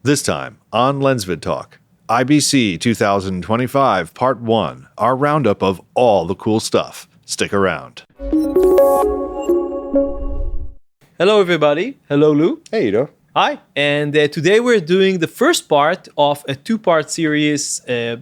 This time on LensVid Talk, IBC 2025 Part 1, our roundup of all the cool stuff. Stick around. Hello, everybody. Hello, Lou. Hey, Ido. Hi. And today we're doing the first part of a two-part series,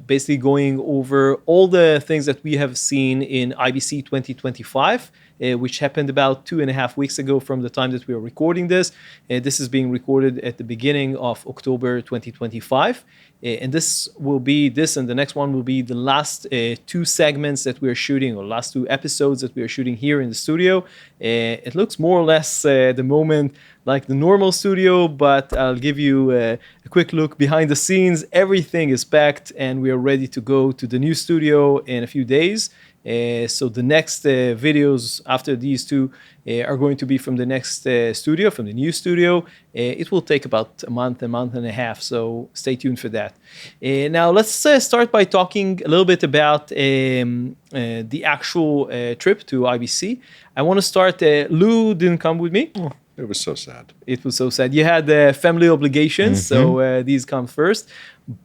basically going over all the things that we have seen in IBC 2025, which happened about 2.5 weeks ago from the time that we are recording this. This is being recorded at the beginning of October 2025. And this and the next one will be the last two segments that we are shooting, or last two episodes that we are shooting here in the studio. It looks more or less at the moment like the normal studio, but I'll give you a quick look behind the scenes. Everything is packed and we are ready to go to the new studio in a few days. So the next videos after these two are going to be from the next studio, from the new studio. It will take about a month and a half, so stay tuned for that. Now let's start by talking a little bit about the actual trip to IBC. I want to start, Lou didn't come with me. Oh, it was so sad. It was so sad. You had family obligations, so these come first.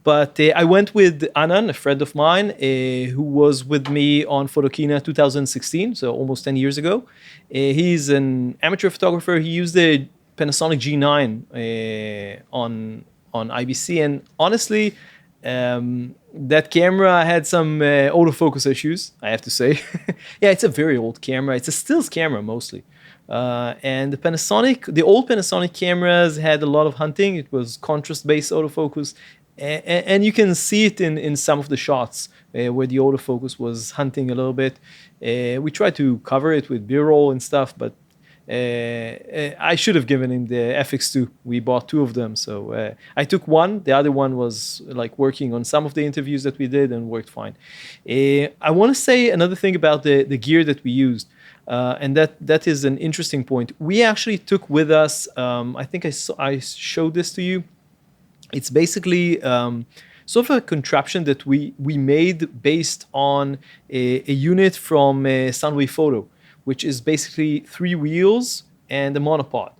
But I went with Anton, a friend of mine, who was with me on Photokina 2016, so almost 10 years ago. He's an amateur photographer. He used the Panasonic G9 on IBC, and honestly, that camera had some autofocus issues, I have to say. Yeah, it's a very old camera. It's a stills camera mostly. And the old Panasonic cameras had a lot of hunting. It was contrast-based autofocus. And you can see it in some of the shots where the autofocus was hunting a little bit. We tried to cover it with B-roll and stuff, but I should have given him the FX2. We bought two of them, so I took one. The other one was like working on some of the interviews that we did and worked fine. I want to say another thing about the gear that we used, and that is an interesting point. We actually took with us, I think I showed this to you. It's basically sort of a contraption that we made based on a unit from Sunway Photo, which is basically 3 wheels and a monopod.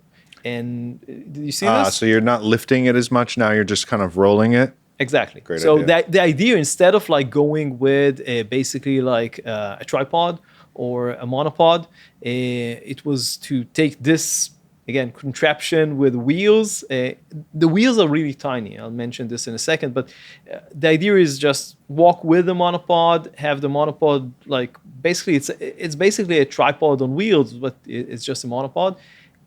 And did you see this? So you're not lifting it as much now, you're just kind of rolling it? Exactly. Great so idea. the idea, instead of like going with basically like a tripod or a monopod, it was to take this, again, contraption with wheels. The wheels are really tiny. I'll mention this in a second, but the idea is just walk with the monopod, have the monopod like basically it's basically a tripod on wheels, but it's just a monopod.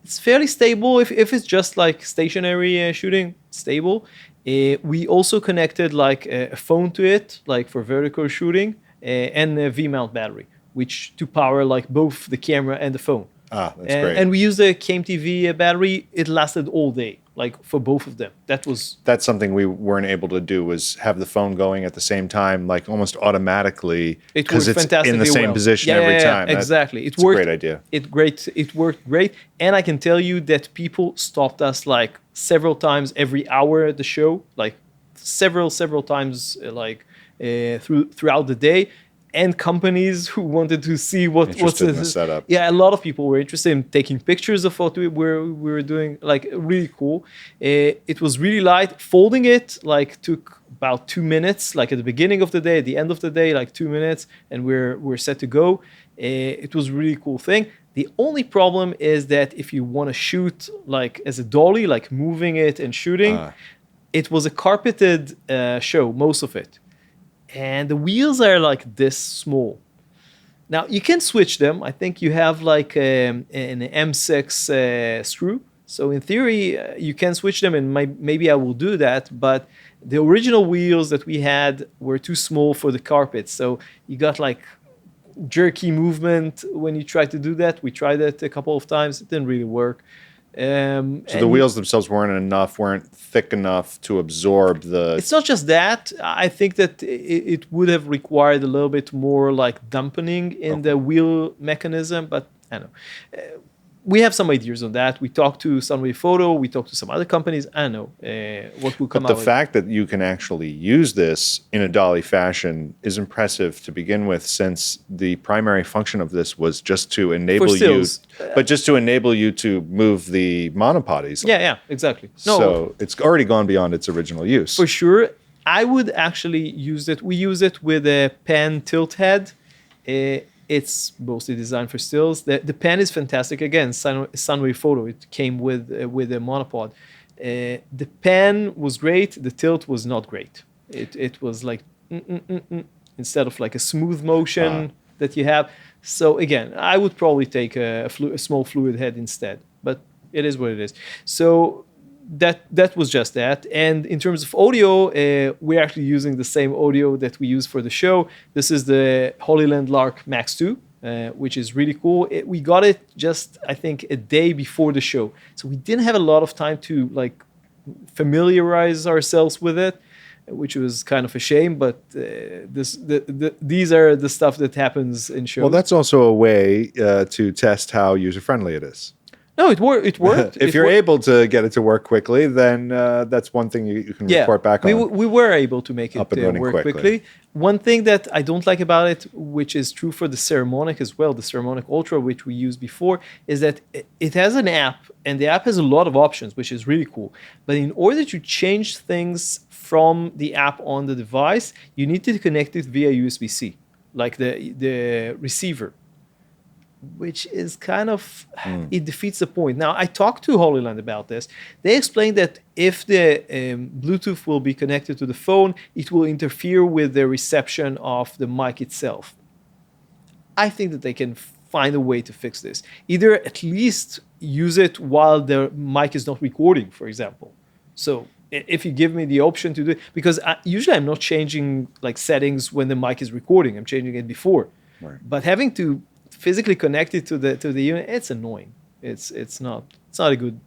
It's fairly stable if it's just like stationary shooting, stable. We also connected like a phone to it, like for vertical shooting, and a V-mount battery, which to power like both the camera and the phone. That's great. And we used a KMTV battery. It lasted all day, like for both of them. That's something we weren't able to do, was have the phone going at the same time, like almost automatically, because it's in the same position every time. Exactly. It's a great idea. It worked great. And I can tell you that people stopped us like several times every hour at the show, like several times like throughout the day. And companies who wanted to see what's in the setup. Yeah, a lot of people were interested in taking pictures of what we were doing. Like, really cool. It was really light. Folding it like took about 2 minutes. Like at the beginning of the day, at the end of the day, like 2 minutes, and we're set to go. It was a really cool thing. The only problem is that if you want to shoot like as a dolly, like moving it and shooting, it was a carpeted show, most of it. And the wheels are like this small. Now you can switch them. I think you have like an M6 screw. So in theory, you can switch them, and maybe I will do that. But the original wheels that we had were too small for the carpet. So you got like jerky movement when you try to do that. We tried it a couple of times. It didn't really work. So the wheels themselves weren't thick enough to absorb the... It's not just that. I think that it would have required a little bit more like dampening in the wheel mechanism, but I don't know. we have some ideas on that. We talked to Sunway Photo. We talked to some other companies. I don't know what will come But out. the fact that you can actually use this in a dolly fashion is impressive to begin with, since the primary function of this was just to enable you, but just to enable you to move the monopod easily. Yeah, exactly. No, so it's already gone beyond its original use. for sure. I would actually use it. We use it with a pen tilt head. It's mostly designed for stills. The pen is fantastic. Again, Sunway Photo. It came with a monopod. The pen was great. The tilt was not great. It was like instead of like a smooth motion that you have. So again, I would probably take a small fluid head instead. But it is what it is. So that was just that. And in terms of audio, we're actually using the same audio that we use for the show. This is the Hollyland Lark Max 2, which is really cool. We got it just, I think, a day before the show. So we didn't have a lot of time to like familiarize ourselves with it, which was kind of a shame. But these are the stuff that happens in shows. Well, that's also a way to test how user-friendly it is. No, it worked. If you're able to get it to work quickly, then that's one thing you can report back on. We were able to make it work quickly. One thing that I don't like about it, which is true for the Ceramonic as well, the Ceramonic Ultra, which we used before, is that it has an app, and the app has a lot of options, which is really cool. But in order to change things from the app on the device, you need to connect it via USB-C, like the receiver, which is kind of, it defeats the point. Now, I talked to Hollyland about this. They explained that if the Bluetooth will be connected to the phone, it will interfere with the reception of the mic itself. I think that they can find a way to fix this. Either at least use it while the mic is not recording, for example. So if you give me the option to do it, because usually I'm not changing like settings when the mic is recording. I'm changing it before. Right. But having to physically connected to the unit, it's annoying. It's not a good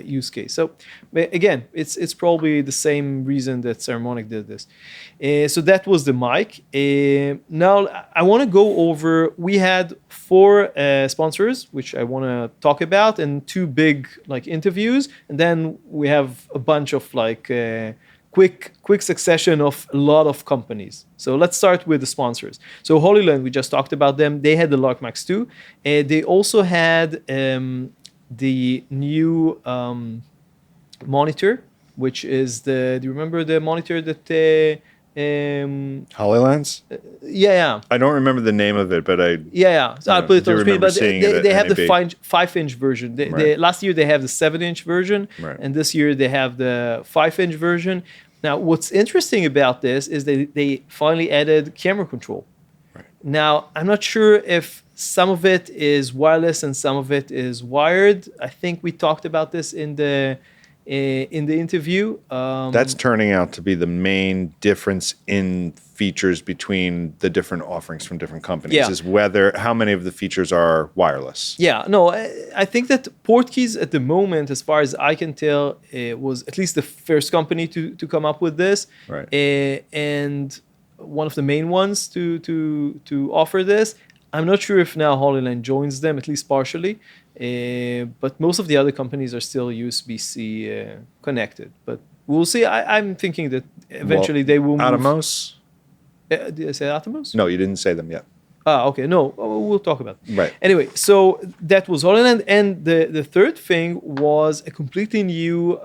use case. So again, it's probably the same reason that Ceramonic did this. So that was the mic. Now I want to go over. We had 4 sponsors, which I want to talk about, and 2 big like interviews, and then we have a bunch of like. Quick succession of a lot of companies. So let's start with the sponsors. So Hollyland, we just talked about them. They had the Lark Max 2. They also had the new monitor, which is do you remember the monitor that... Hollylands? Yeah. I don't remember the name of it, but So I'll put it on screen. But they have the 5-inch version. Last year they have the 7-inch version, and this year they have the 5-inch version. Now, what's interesting about this is they finally added camera control. Right. Now, I'm not sure if some of it is wireless and some of it is wired. I think we talked about this in the interview. That's turning out to be the main difference in features between the different offerings from different companies, is how many of the features are wireless. Yeah, no, I think that Portkeys at the moment, as far as I can tell, was at least the first company to come up with this. Right. And one of the main ones to offer this. I'm not sure if now Hollyland joins them, at least partially. But most of the other companies are still USB-C connected. But we'll see. I'm thinking that eventually they will move. Atomos? Did I say Atomos? No, you didn't say them yet. Okay. No, we'll talk about it. Right. Anyway, so that was Hollyland. And the third thing was a completely new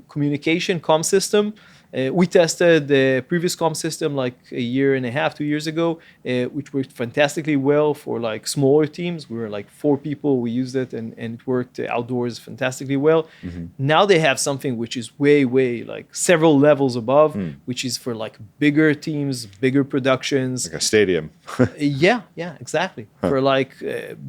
communication comm system. We tested the previous comm system like 1.5 years, 2 years ago, which worked fantastically well for like smaller teams. We were like 4 people. We used it and it worked outdoors fantastically well. Mm-hmm. Now they have something which is way like several levels above, which is for like bigger teams, bigger productions. Like a stadium. Yeah, exactly. Huh. For like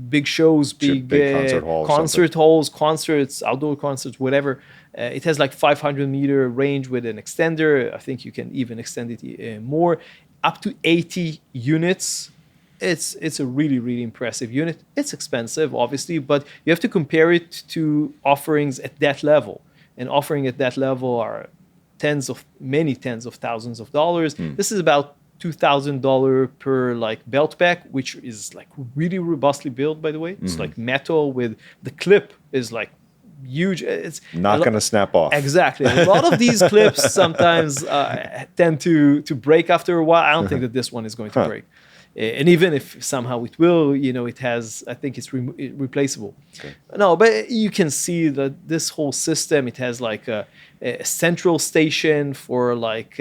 big shows, big concert halls, concerts, outdoor concerts, whatever. It has like 500-meter range with an extender. I think you can even extend it more, up to 80 units. It's a really impressive unit. It's expensive, obviously, but you have to compare it to offerings at that level. And offering at that level are many tens of thousands of dollars. This is about $2,000 per like belt pack, which is like really robustly built, by the way. It's like metal with the clip is like huge. It's not going to snap off. Exactly. A lot of these clips sometimes tend to break after a while. I don't think that this one is going to break. And even if somehow it will, it has, I think it's replaceable. Okay. No, but you can see that this whole system, it has like a central station for like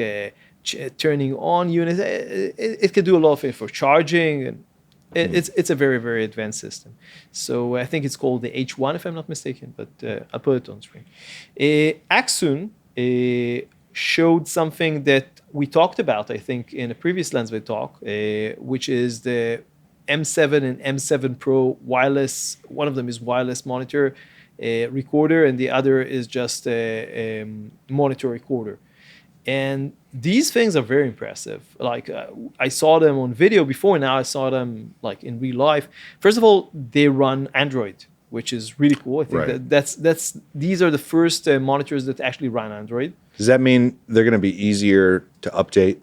turning on units. It can do a lot of it for charging, and it's a very, very advanced system. So I think it's called the H1, if I'm not mistaken, but I'll put it on screen. Accsoon showed something that we talked about, I think, in a previous LensVid talk, which is the M7 and M7 Pro wireless. One of them is wireless monitor recorder, and the other is just a monitor recorder. And these things are very impressive. Like I saw them on video before, now I saw them like in real life. First of all, they run Android, which is really cool. I think that's these are the first monitors that actually run Android. Does that mean they're going to be easier to update?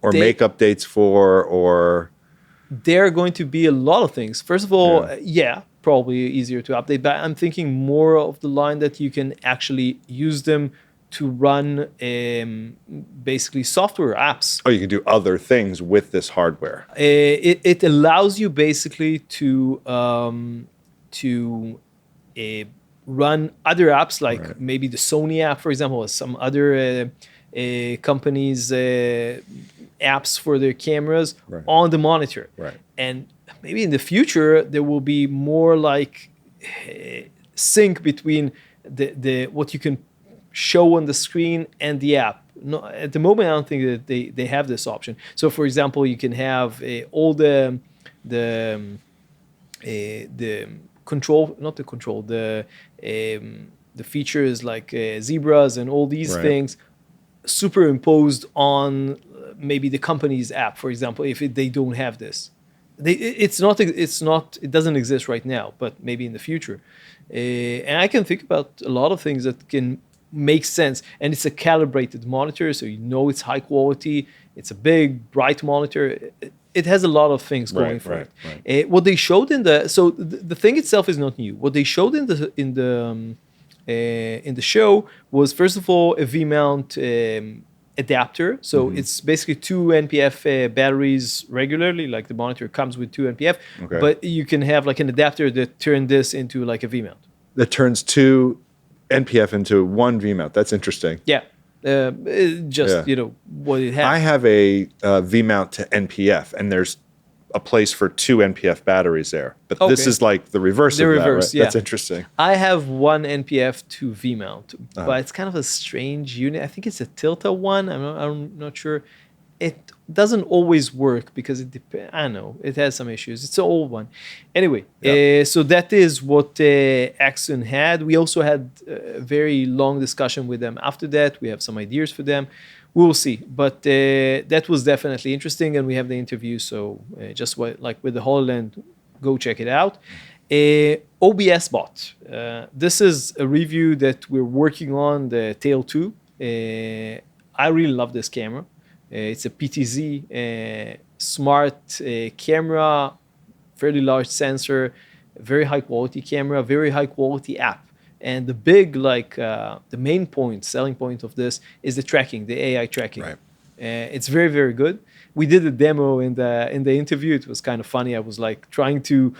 Or make updates for, or? They're going to be a lot of things. First of all, probably easier to update, but I'm thinking more of the line that you can actually use them to run basically software apps. Oh, you can do other things with this hardware. It allows you basically to run other apps, like maybe the Sony app, for example, or some other companies' apps for their cameras on the monitor. Right. And maybe in the future, there will be more like sync between the what you can show on the screen and the app. No, at the moment, I don't think that they have this option. So, for example, you can have all the control, not the control, the features like zebras and all these things superimposed on maybe the company's app, for example, if they don't have this. It doesn't exist right now, but maybe in the future. And I can think about a lot of things that can make sense, and it's a calibrated monitor, so it's high quality. It's a big, bright monitor. It has a lot of things going for it. What they showed the thing itself is not new. What they showed in the show was, first of all, a V-mount adapter. So it's basically two NPF batteries regularly, like the monitor comes with two NPF, but you can have like an adapter that turns this into like a V-mount. That turns two NPF into one V-mount. That's interesting. Yeah. What it has. I have a V-mount to NPF, and there's a place for two NPF batteries there. But this is like the reverse of that, right? Yeah. That's interesting. I have one NPF to V-mount, but it's kind of a strange unit. I think it's a Tilta one. I'm not sure. It doesn't always work because it depends. I know it has some issues. It's an old one. Anyway, so that is what Accsoon had. We also had a very long discussion with them after that. We have some ideas for them. We will see. But that was definitely interesting, and we have the interview. So just like with the Hollyland, go check it out. OBSBOT. This is a review that we're working on, the Tail 2. I really love this camera. It's a PTZ smart camera, fairly large sensor, very high quality camera, very high quality app. And the big, the main selling point of this is the tracking, the AI tracking. Right. It's very, very good. We did a demo in the interview. It was kind of funny. I was like trying to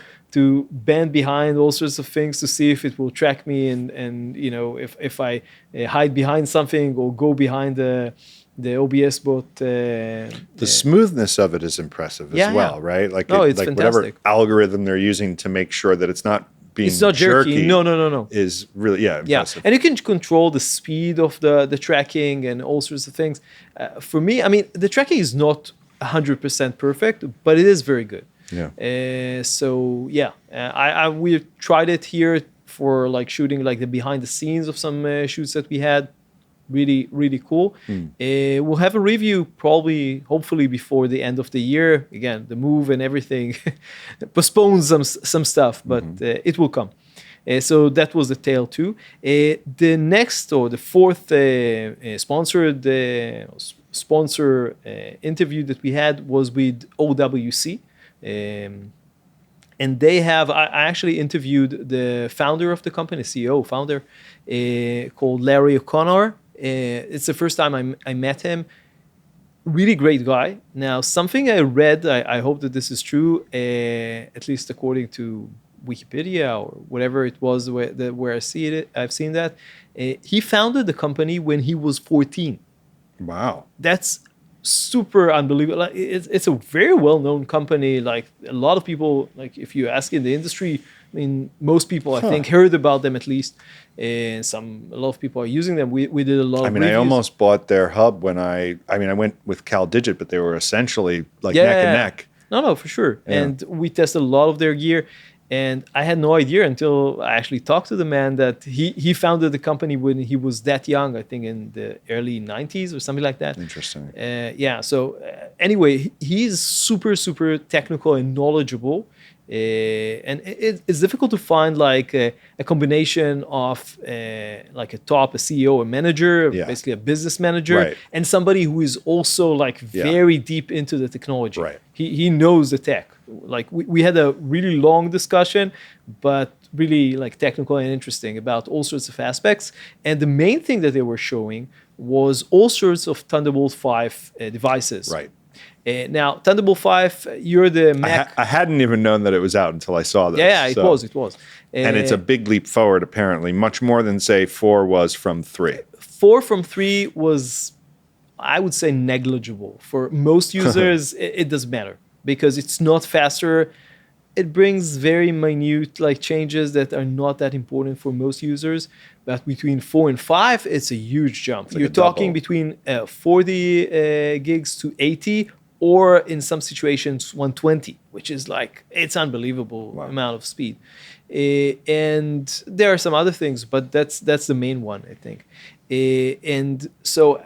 bend behind all sorts of things to see if it will track me, and if I hide behind something or go behind the OBSBOT. The smoothness of it is impressive as well, right? Like, it's fantastic. Whatever algorithm they're using to make sure that it's not being jerky. No. Is really impressive. And you can control the speed of the tracking and all sorts of things. For me, I mean, the tracking is not 100% perfect, but it is very good. We tried it here for like shooting like the behind the scenes of some shoots that we had. Really, really cool. We'll have a review hopefully before the end of the year. Again, the move and everything postpones some stuff, but it will come. So that was the Tail 2. The next, or the fourth sponsored sponsor interview that we had was with OWC. And they have, I actually interviewed the founder of the company, CEO, founder, called Larry O'Connor. It's the first time I met him. Really great guy. Now, something I read, I hope that this is true, at least according to Wikipedia or whatever it was where I've seen that. He founded the company when he was 14. Wow. That's super unbelievable. Like, it's a very well-known company. Like a lot of people, like if you ask in the industry, I mean, most people I think heard about them at least, and a lot of people are using them. We did a lot. I mean, reviews. I almost bought their hub when I went with CalDigit, but they were essentially like neck and neck. No, for sure. Yeah. And we tested a lot of their gear. And I had no idea until I actually talked to the man that he founded the company when he was that young, I think in the early 90s or something like that. Interesting. So anyway, he's super, super technical and knowledgeable. And it's difficult to find like a combination of like a CEO, a manager, basically a business manager, and somebody who is also like very deep into the technology. Right. He knows the tech. Like we had a really long discussion, but really like technical and interesting about all sorts of aspects. And the main thing that they were showing was all sorts of Thunderbolt 5 devices. Right. Now, Thunderbolt 5, you're the Mac. I hadn't even known that it was out until I saw this. Yeah, it was. And it's a big leap forward, apparently, much more than, say, 4 was from 3. 4 from 3 was, I would say, negligible. For most users, it doesn't matter because it's not faster. It brings very minute like changes that are not that important for most users. But between 4 and 5, it's a huge jump. You're talking between 40 gigs to 80, or in some situations 120, which is like, it's unbelievable amount of speed. And there are some other things, but that's the main one, I think. And so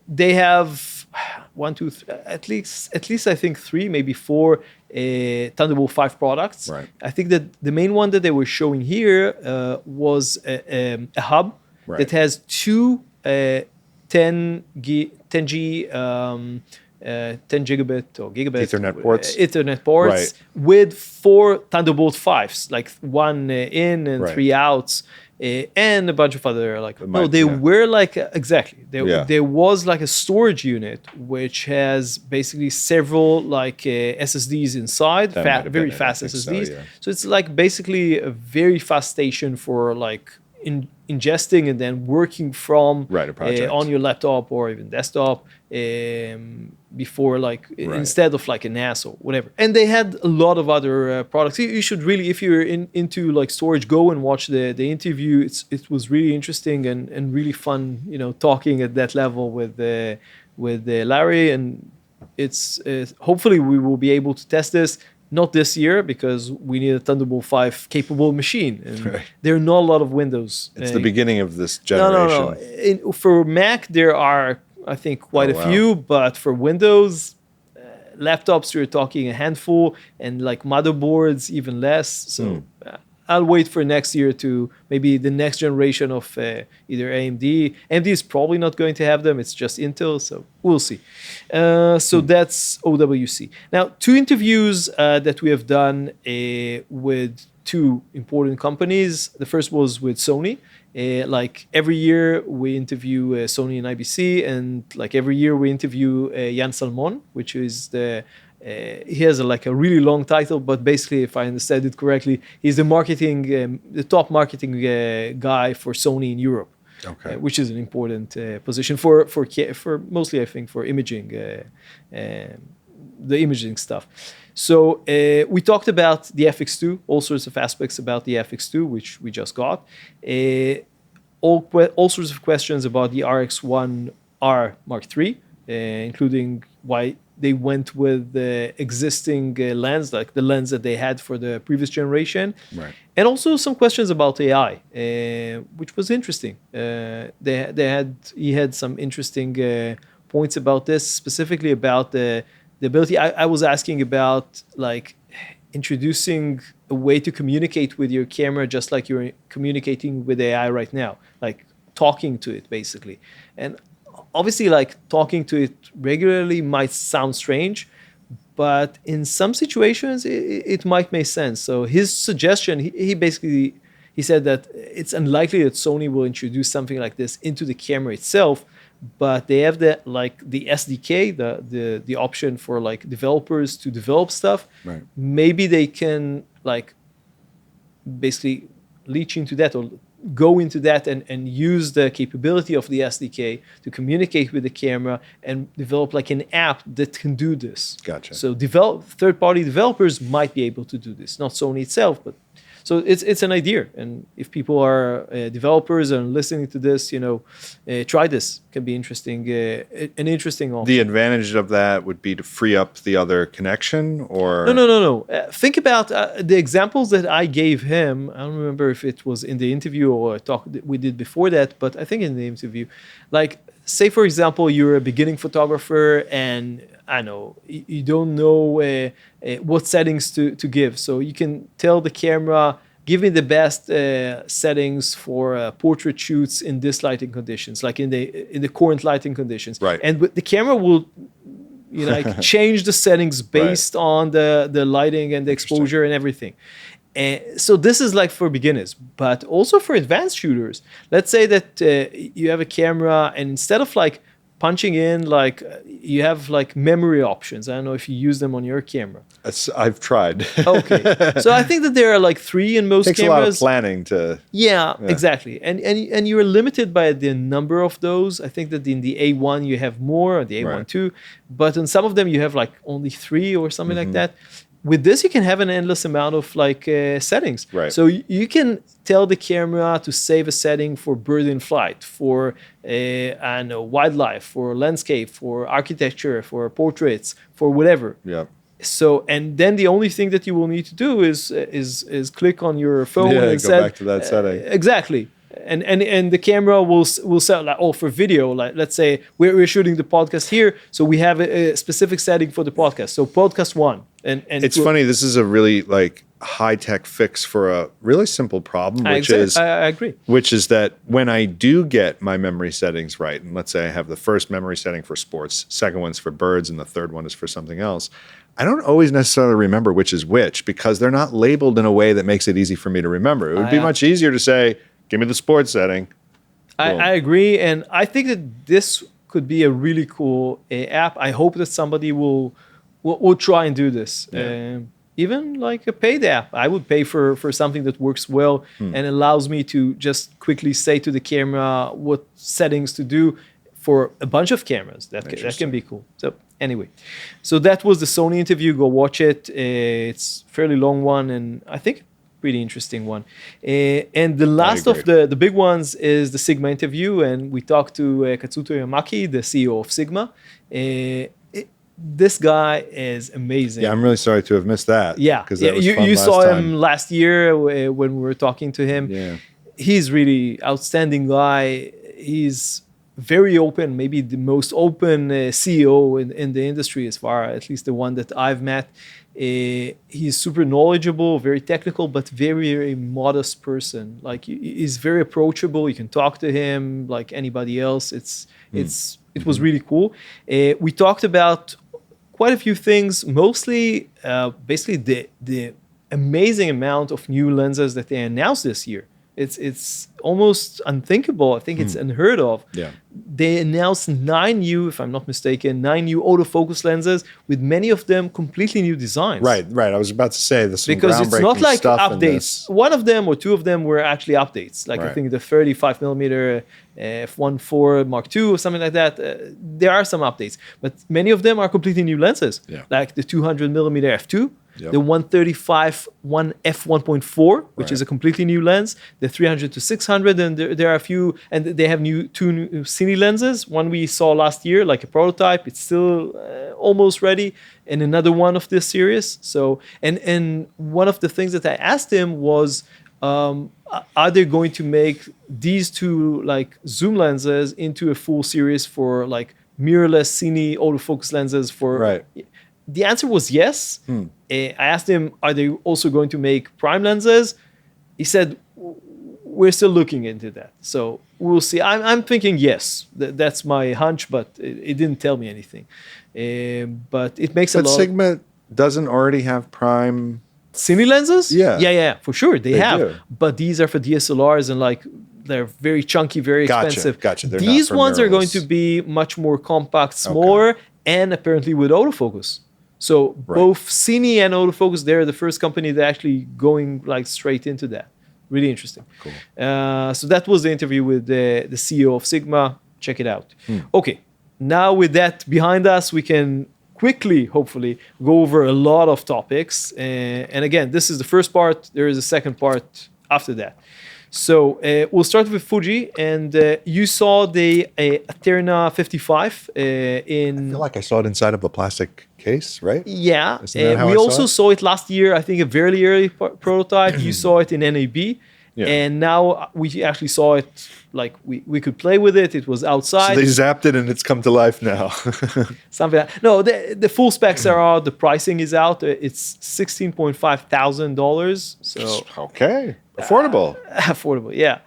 they have 1, 2, 3, at least I think 3, maybe 4 Thunderbolt 5 products. Right. I think that the main one that they were showing here was a hub that has 2 10 gigabit or gigabit Ethernet ports with 4 Thunderbolt 5s, like 1 in and 3 outs, and a bunch of other like were like exactly there was like a storage unit which has basically several like SSDs inside, very fast SSDs. So it's like basically a very fast station for like ingesting and then working from on your laptop or even desktop before like instead of like a NAS or whatever. And they had a lot of other products. You should really, if you're into like storage, go and watch the interview. It was really interesting and really fun, talking at that level with Larry. And it's hopefully we will be able to test this. Not this year, because we need a Thunderbolt 5 capable machine. And there are not a lot of Windows. It's the beginning of this generation. No. For Mac, there are, I think, quite a few. But for Windows, laptops, you're talking a handful. And like motherboards, even less. So I'll wait for next year to maybe the next generation of either AMD. AMD is probably not going to have them. It's just Intel, so we'll see. So that's OWC. Now, 2 interviews that we have done with 2 important companies. The first was with Sony. Like every year we interview Sony and IBC, and like every year we interview Jan Salmon, which is he has a really long title, but basically, if I understand it correctly, he's the top marketing guy for Sony in Europe, which is an important position for mostly, I think, for imaging, the imaging stuff. So we talked about the FX2, all sorts of aspects about the FX2, which we just got, all sorts of questions about the RX1R Mark III, including why they went with the existing lens, like the lens that they had for the previous generation. And also some questions about AI, which was interesting. He had some interesting points about this, specifically about the ability. I was asking about like introducing a way to communicate with your camera just like you're communicating with AI right now, like talking to it basically. And obviously, like talking to it regularly might sound strange, but in some situations it might make sense. So his suggestion, he basically he said that it's unlikely that Sony will introduce something like this into the camera itself, but they have the SDK, the option for like developers to develop stuff. Right. Maybe they can like basically leach into that or go into that and use the capability of the SDK to communicate with the camera and develop like an app that can do this. Gotcha. So third-party developers might be able to do this, not Sony itself, but so it's an idea. And if people are developers and listening to this, try this. It can be interesting, an interesting option. The advantage of that would be to free up the other connection, or No. Think about the examples that I gave him. I don't remember if it was in the interview or a talk that we did before that, but I think in the interview. Like, say, for example, you're a beginning photographer and I know you don't know what settings to give. So you can tell the camera, give me the best settings for portrait shoots in this lighting conditions, like in the current lighting conditions. Right. And the camera will like change the settings based on the lighting and the exposure and everything. So this is like for beginners, but also for advanced shooters. Let's say that you have a camera and instead of like punching in, like you have like memory options. I don't know if you use them on your camera. I've tried. Okay. So I think that there are like 3 in most Takes cameras. a lot of planning to... Yeah, exactly. And you're limited by the number of those. I think that in the A1 you have more, the A1 too. But on some of them you have like only 3 or something like that. With this, you can have an endless amount of like settings. Right. So you can tell the camera to save a setting for bird in flight, for I don't know, wildlife, for landscape, for architecture, for portraits, for whatever. Yeah. So and then the only thing that you will need to do is click on your phone and go back to that setting. Exactly. And the camera will set like, for video, like let's say we're shooting the podcast here, so we have a specific setting for the podcast. So podcast 1. And it's funny, this is a really like high-tech fix for a really simple problem, I agree. Which is that when I do get my memory settings right, and let's say I have the first memory setting for sports, second one's for birds, and the third one is for something else, I don't always necessarily remember which is which because they're not labeled in a way that makes it easy for me to remember. It would be much easier to say, give me the sports setting. I agree, and I think that this could be a really cool app. I hope that somebody will try and do this. Yeah. Even like a paid app. I would pay for something that works well and allows me to just quickly say to the camera what settings to do for a bunch of cameras. That can be cool. So anyway, so that was the Sony interview. Go watch it. It's a fairly long one, and I think pretty interesting one. And the last of the big ones is the Sigma interview, and we talked to Katsuto Yamaki, the CEO of Sigma. This guy is amazing. Yeah, I'm really sorry to have missed that. Yeah, because that was fun you last saw time. him last year when we were talking to him. Yeah, he's really outstanding guy. He's very open, maybe the most open CEO in the industry, as far at least the one that I've met. He's super knowledgeable, very technical, but very, very modest person. Like he's very approachable. You can talk to him like anybody else. It was really cool. We talked about quite a few things, mostly basically the amazing amount of new lenses that they announced this year. It's almost unthinkable. I think it's unheard of. Yeah. They announced 9 new, if I'm not mistaken, 9 new autofocus lenses with many of them completely new designs. Right. I was about to say this because it's not like updates. One of them or 2 of them were actually updates. Like I think the 35 millimeter f1.4 Mark II or something like that. There are some updates, but many of them are completely new lenses. Yeah. Like the 200 millimeter f2. Yep. The 135 f1.4, which is a completely new lens. The 300 to 600, and there are a few, and they have 2 new Cine lenses. One we saw last year, like a prototype. It's still almost ready, and another one of this series. So, and one of the things that I asked him was, are they going to make these 2 like zoom lenses into a full series for like mirrorless Cine autofocus lenses for? Right. The answer was yes. I asked him, are they also going to make prime lenses? He said, we're still looking into that. So we'll see. I'm thinking yes. That's my hunch, but it didn't tell me anything. But it makes a lot. But Sigma doesn't already have prime Cine lenses? Yeah, for sure they have. do. But these are for DSLRs and like they're very chunky, very expensive. Gotcha. They're These not for ones are going mirrorless. to be much more compact, smaller, and apparently with autofocus. So both Cine and autofocus, they're the first company that actually going like straight into that. Really interesting. Cool. So that was the interview with the CEO of Sigma. Check it out. Okay, now with that behind us, we can quickly, hopefully, go over a lot of topics. And again, this is the first part. There is a second part after that. So we'll start with Fuji, and you saw the ETERNA 55 in. I feel like I saw it inside of a plastic case, right? Yeah, Isn't that how we I saw also it? saw it last year. I think a very early prototype. You saw it in NAB, and now we actually saw it. Like we could play with it. It was outside. So they zapped it and it's come to life now. Something like, no, the full specs are out. The pricing is out. It's $16,500. So Okay, affordable. affordable, yeah.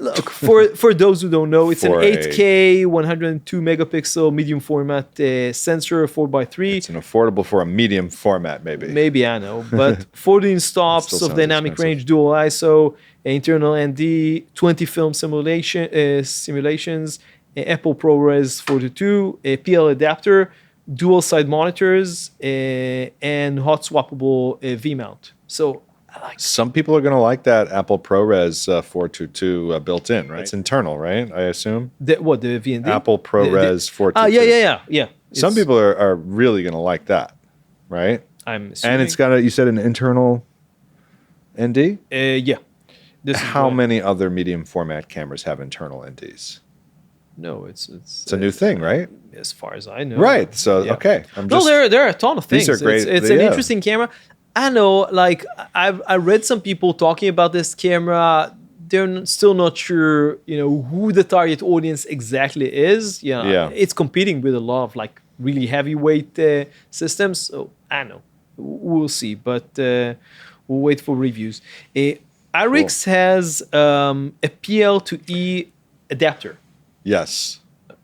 Look, for those who don't know, it's an For 8K 102 megapixel medium format sensor 4x3. It's an affordable for a medium format, maybe. Maybe, I know, but 14 stops still of sounds dynamic expensive. range, dual ISO, internal ND, 20 film simulations, Apple ProRes 42, a PL adapter, dual side monitors, and hot swappable V mount. So I like. Some people are going to like that Apple ProRes 422 built in, right? It's internal, right? I assume. The VND? Apple ProRes 422. Yeah. Some people are really going to like that, right? I'm assuming. And it's got you said an internal ND? Yeah. This is How what- many other medium format cameras have internal NDs? No, it's It's a new thing, right? as far as I know. Right. So, Yeah. okay. No, there are a ton of things. These are great. It's an Yeah. interesting camera. I know, like I read some people talking about this camera. They're still not sure, who the target audience exactly is. Yeah. It's competing with a lot of like really heavyweight systems. So I don't know. We'll see, but we'll wait for reviews. Irix has a PL to E adapter. Yes.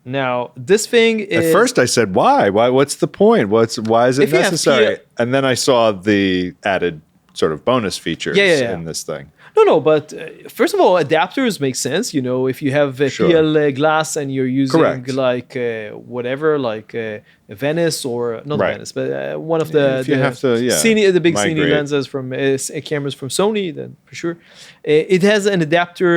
Now this thing is. At first, I said, "Why? What's the point? Why is it If you have necessary?" PL And then I saw the added sort of bonus features Yeah. in this thing. No, but first of all, adapters make sense. If you have a Sure. PL glass and you're using Correct. like whatever, like a Venice or not Right. Venice, but one of the If you have to, the big Cine migrate. lenses from cameras from Sony, then for sure. It has an adapter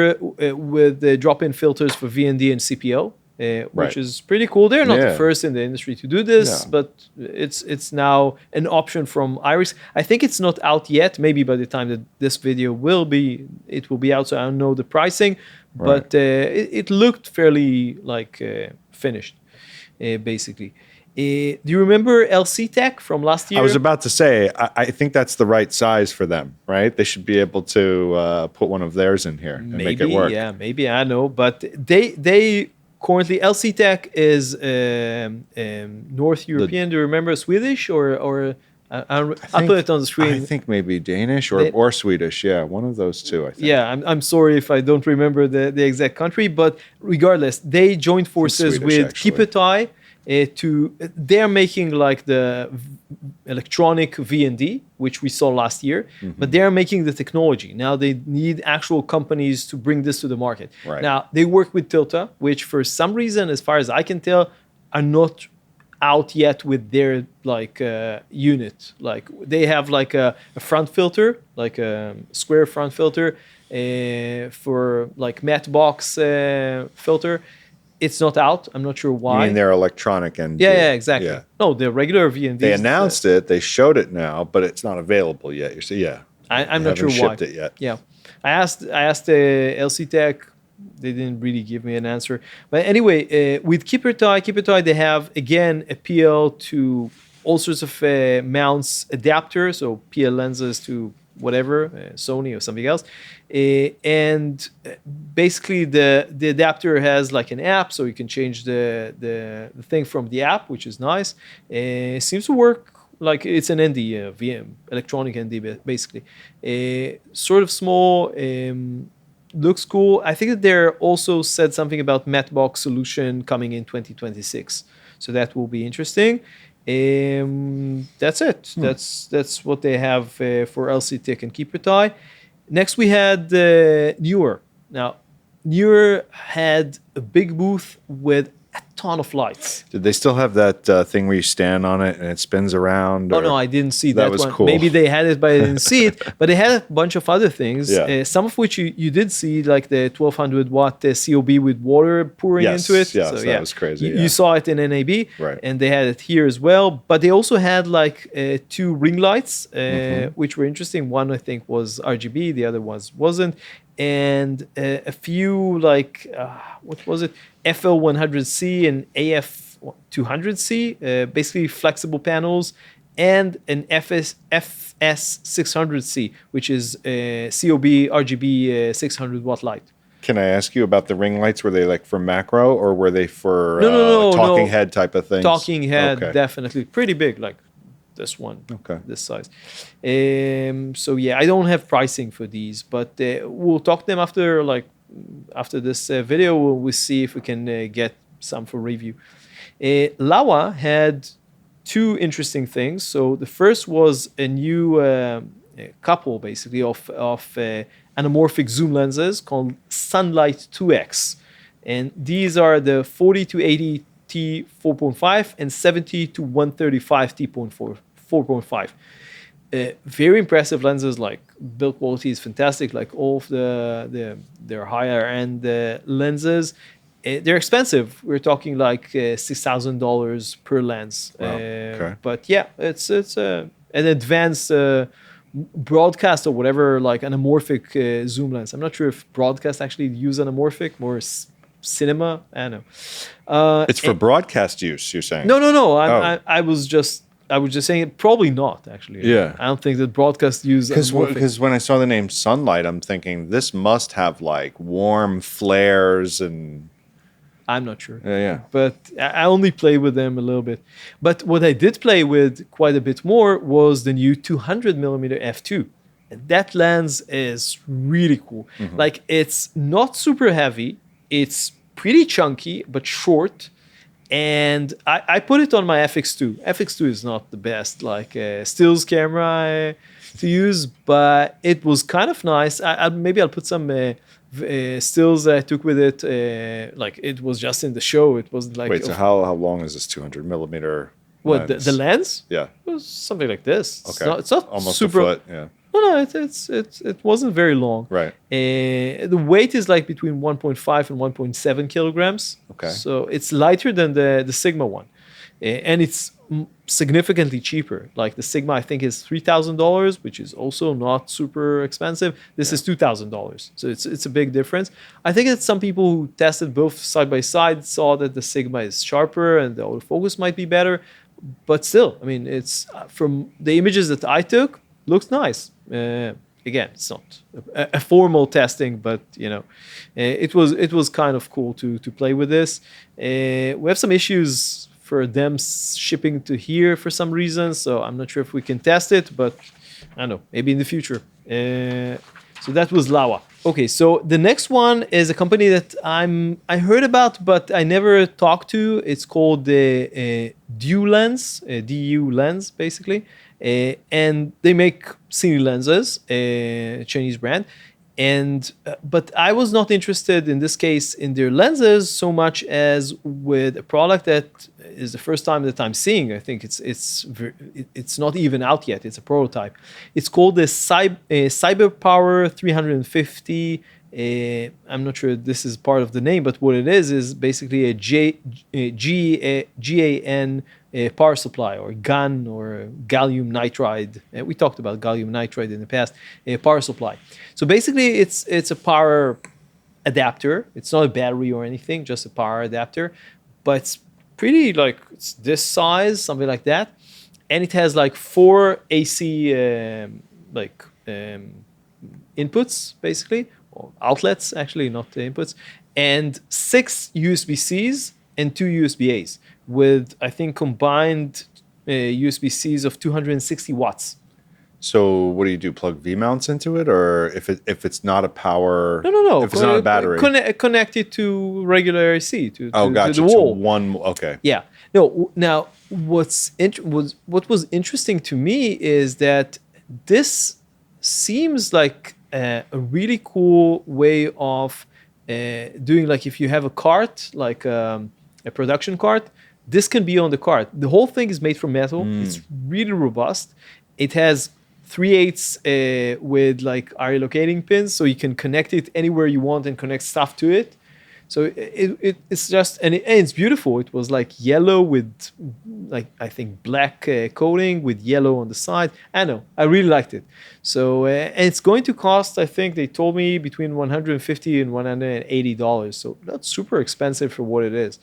with drop-in filters for VND and CPO. Which Right. is pretty cool. They're not the Yeah. first in the industry to do this, Yeah. but it's now an option from Irix. I think it's not out yet. Maybe by the time that this video will be out. So I don't know the pricing, but it looked fairly like finished, basically. Do you remember LC-Tec from last year? I was about to say, I think that's the right size for them, right? They should be able to put one of theirs in here and make it work. Yeah, maybe, I know, but they currently LC-Tec is North European. Do you remember Swedish or I'll put it on the screen. I think maybe Danish They- or Swedish. Yeah, one of those two, I think. Yeah, I'm sorry if I don't remember the exact country, but regardless, they joined forces Swedish, with actually. KipperTie they're making like the electronic VND, which we saw last year, but they're making the technology. Now they need actual companies to bring this to the market. Right. Now they work with Tilta, which for some reason, as far as I can tell, are not out yet with their like unit. Like they have like a front filter, like a square front filter for like matte box filter. It's not out. I'm not sure why. I mean, they're electronic and Yeah, exactly. Yeah. No, the regular VND. They announced it. They showed it now, but it's not available yet. You see, yeah. I'm They not sure haven't why. shipped it yet. Yeah, I asked LC-Tec. They didn't really give me an answer. But anyway, with KipperTie, they have again a PL to all sorts of mounts adapter, so PL lenses to whatever, Sony or something else. And basically the adapter has like an app, so you can change the thing from the app, which is nice. It seems to work like it's an ND VM, electronic ND basically. Sort of small, looks cool. I think that they're also said something about matte box solution coming in 2026. So that will be interesting. That's it. That's what they have for LC-Tec and KipperTie. Next, we had Neewer. Now, Neewer had a big booth with a ton of lights. Did they still have that thing where you stand on it and it spins around? Oh, no, I didn't see that was one. cool. Maybe they had it, but I didn't see it. But they had a bunch of other things, Yeah. some of which you did see, like the 1200 watt COB with water pouring into it. Yes, So, that was crazy. You saw it in NAB, Right. and they had it here as well. But they also had like 2 ring lights, which were interesting. One, I think, was RGB. The other one wasn't. And a few like, what was it? FL100C and AF200C, basically flexible panels, and an FS600C, which is COB RGB 600 watt light. Can I ask you about the ring lights? Were they like for macro or were they for No, talking head type of things? Talking head, Okay. definitely. Pretty big, like this one, Okay. this size. So yeah, I don't have pricing for these, but we'll talk them after this video. We'll see if we can get some for review. Laowa had 2 interesting things. So the first was a new couple, basically, of anamorphic zoom lenses called Sunlight 2X. And these are the 40 to 80 T 4.5 and 70 to 135 T 4.5. Very impressive lenses. Like, build quality is fantastic. Like all of their higher end lenses, they're expensive. We're talking like $6,000 per lens. Wow. Okay. But yeah, it's an advanced broadcast or whatever, like anamorphic zoom lens. I'm not sure if broadcast actually use anamorphic, more cinema. I don't know. It's for broadcast use, you're saying? No. I was just saying it. Probably not, actually. Yeah. I don't think that broadcast use anamorphic. Because when I saw the name Sunlight, I'm thinking this must have like warm flares and... I'm not sure. Yeah. But I only play with them a little bit. But what I did play with quite a bit more was the new 200mm f2. And that lens is really cool. Mm-hmm. Like, it's not super heavy. It's pretty chunky, but short. And I put it on my FX2. FX2 is not the best, like, stills camera to use, but it was kind of nice. Maybe I'll put some stills I took with it. Like, it was just in the show. It wasn't like... Wait, so how long is this 200mm What, lens? the lens? Yeah. It was something like this. Okay. It's not almost super... a foot, yeah. No, it wasn't very long. Right. The weight is like between 1.5 and 1.7 kilograms. Okay. So it's lighter than the Sigma one. And it's significantly cheaper. Like the Sigma, I think, is $3,000, which is also not super expensive. This is $2,000. So it's a big difference. I think that some people who tested both side by side saw that the Sigma is sharper and the autofocus might be better. But still, I mean, it's from the images that I took, looks nice. Again, it's not a formal testing, but it was kind of cool to play with this. We have some issues for them shipping to here for some reason, so I'm not sure if we can test it, but I don't know, maybe in the future. So that was Laowa. Okay, so the next one is a company that I heard about, but I never talked to. It's called the DULENS, DULENS basically. And they make cine lenses, a Chinese brand, but I was not interested in this case in their lenses so much as with a product that is the first time that I'm seeing. I think it's not even out yet. It's a prototype. It's called the Cyberpower 350. I'm not sure this is part of the name, but what it is basically a GAN power supply, or GAN, or gallium nitride. We talked about gallium nitride in the past. Power supply. So basically, it's a power adapter. It's not a battery or anything, just a power adapter. But it's pretty, like, it's this size, something like that, and it has like 4 AC inputs basically. Outlets, actually, not the inputs, and 6 USB-Cs and 2 USB-As with, I think, combined USB-Cs of 260 watts. So what do? Plug V mounts into it, or if it's not a power? No. If it's not a battery, connect it to regular AC to gotcha. the wall. To one. Okay. Yeah. No. Now, what was interesting to me is that this seems like a really cool way of doing. Like if you have a cart, like a production cart, this can be on the cart. The whole thing is made from metal. It's really robust. It has 3/8 with like area locating pins, so you can connect it anywhere you want and connect stuff to it. So it's just, and it's beautiful. It was like yellow with like, I think, black coating with yellow on the side. I know, I really liked it. So, and it's going to cost, I think they told me, between $150 and $180. So that's super expensive for what it is.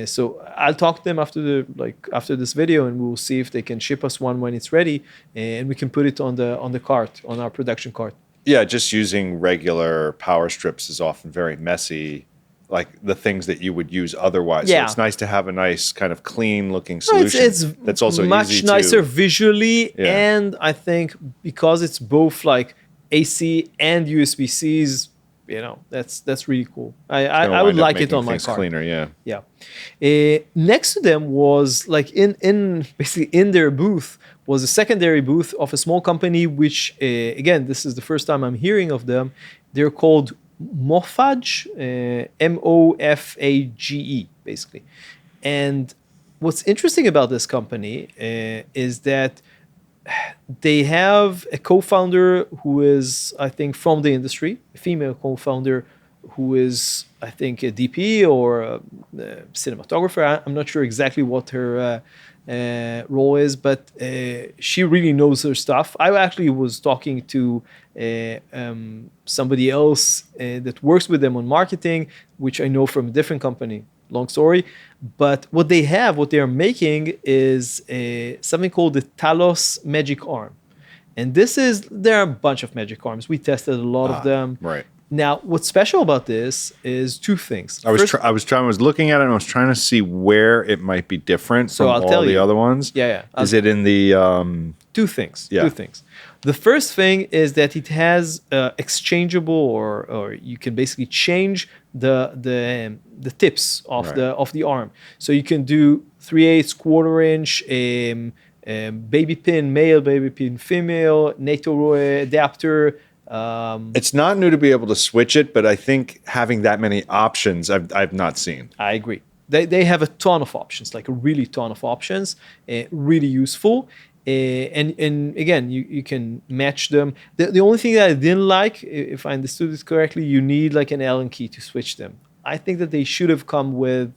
So I'll talk to them after this video, and we'll see if they can ship us one when it's ready, and we can put it on the cart, on our production cart. Yeah, just using regular power strips is often very messy, like the things that you would use otherwise. Yeah. So it's nice to have a nice kind of clean looking solution. It's that's also much easy nicer to, visually, and I think because it's both like AC and USB-Cs, you know, that's really cool. I would like it on my car. Cleaner, yeah. Yeah. Next to them was like in basically in their booth was a secondary booth of a small company, which again, this is the first time I'm hearing of them. They're called Mofage, Mofage, basically. And what's interesting about this company is that they have a co-founder who is, I think, from the industry, a female co-founder who is, I think, a DP or a cinematographer. I'm not sure exactly what her role is, but she really knows her stuff. I actually was talking to somebody else that works with them on marketing, which I know from a different company. Long story. But what they are making is something called the Talos Magic Arm. And there are a bunch of magic arms. We tested a lot of them. Right. Now, what's special about this is two things. I was looking at it and I was trying to see where it might be different from all the other ones. Yeah. Is it in the two things? Yeah. Two things. The first thing is that it has exchangeable, or you can basically change the tips of the arm. So you can do 3/8, quarter-inch, baby pin male, baby pin female, NATO adapter. It's not new to be able to switch it, but I think having that many options, I've not seen. I agree. They have a ton of options, like a really ton of options, really useful. And again, you can match them. The only thing that I didn't like, if I understood it correctly, you need like an Allen key to switch them. I think that they should have come with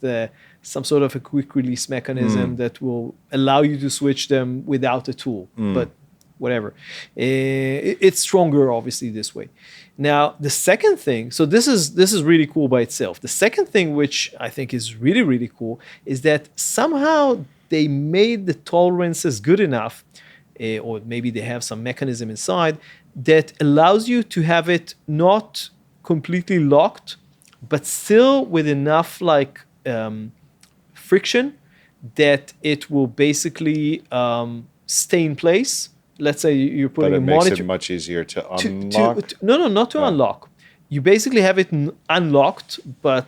some sort of a quick release mechanism that will allow you to switch them without a tool. But whatever. It's stronger, obviously, this way. Now, the second thing, so this is really cool by itself. The second thing, which I think is really, really cool, is that somehow they made the tolerances good enough, or maybe they have some mechanism inside that allows you to have it not completely locked, but still with enough like friction that it will basically stay in place. Let's say you're putting a monitor. But it makes it much easier to unlock? Not to unlock. You basically have it unlocked, but